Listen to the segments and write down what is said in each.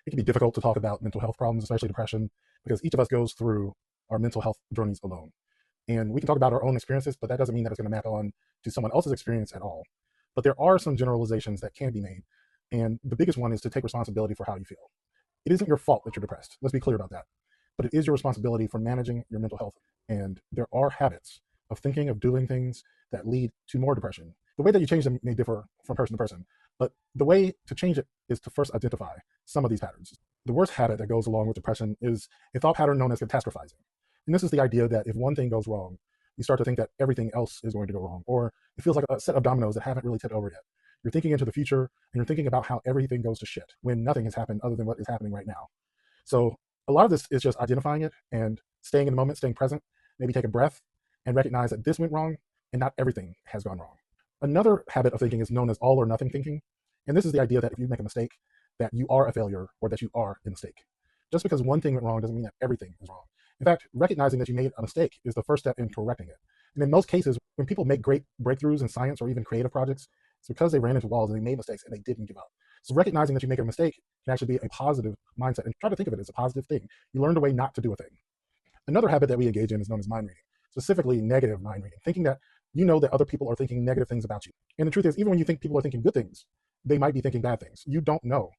it can be difficult to talk about mental health problems, especially depression, because each of us goes through our mental health journeys alone. And we can talk about our own experiences, but that doesn't mean that it's going to map on to someone else's experience at all. But there are some generalizations that can be made. And the biggest one is to take responsibility for how you feel. It isn't your fault that you're depressed. Let's be clear about that. But it is your responsibility for managing your mental health. And there are habits of thinking, of doing things that lead to more depression. The way that you change them may differ from person to person, but the way to change it is to first identify some of these patterns. The worst habit that goes along with depression is a thought pattern known as catastrophizing. And this is the idea that if one thing goes wrong, you start to think that everything else is going to go wrong, or it feels like a set of dominoes that haven't really tipped over yet. You're thinking into the future, and you're thinking about how everything goes to shit when nothing has happened other than what is happening right now. So a lot of this is just identifying it and staying in the moment, staying present, maybe take a breath and recognize that this went wrong and not everything has gone wrong. Another habit of thinking is known as all or nothing thinking. And this is the idea that if you make a mistake, that you are a failure or that you are a mistake. Just because one thing went wrong doesn't mean that everything is wrong. In fact, recognizing that you made a mistake is the first step in correcting it. And in most cases, when people make great breakthroughs in science or even creative projects, it's because they ran into walls and they made mistakes and they didn't give up. So recognizing that you make a mistake can actually be a positive mindset, and try to think of it as a positive thing. You learned a way not to do a thing. Another habit that we engage in is known as mind reading, specifically negative mind reading, thinking that you know that other people are thinking negative things about you. And the truth is, even when you think people are thinking good things, they might be thinking bad things. You don't know.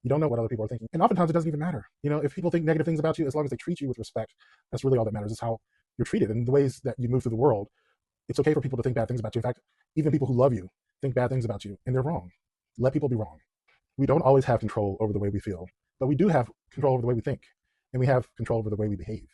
You don't know what other people are thinking. And oftentimes it doesn't even matter. If people think negative things about you, as long as they treat you with respect, that's really all that matters, is how you're treated and the ways that you move through the world. It's okay for people to think bad things about you. In fact, even people who love you think bad things about you, and they're wrong. Let people be wrong. We don't always have control over the way we feel, but we do have control over the way we think, and we have control over the way we behave.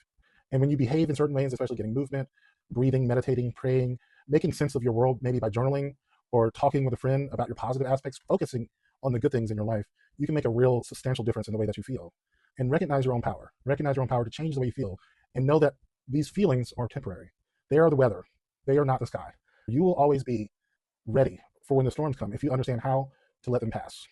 And when you behave in certain ways, especially getting movement, breathing, meditating, praying, making sense of your world, maybe by journaling or talking with a friend about your positive aspects, focusing on the good things in your life, you can make a real substantial difference in the way that you feel. And recognize your own power. Recognize your own power to change the way you feel, and know that these feelings are temporary. They are the weather. They are not the sky. You will always be ready for when the storms come if you understand how to let them pass.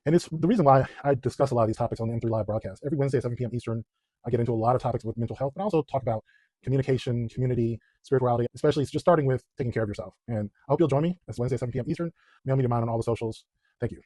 And it's the reason why I discuss a lot of these topics on the M3 Live broadcast. Every Wednesday at 7 p.m. Eastern, I get into a lot of topics with mental health, but I also talk about communication, community, spirituality, especially just starting with taking care of yourself. And I hope you'll join me. It's Wednesday at 7 p.m. Eastern. Mail me to mine on all the socials. Thank you.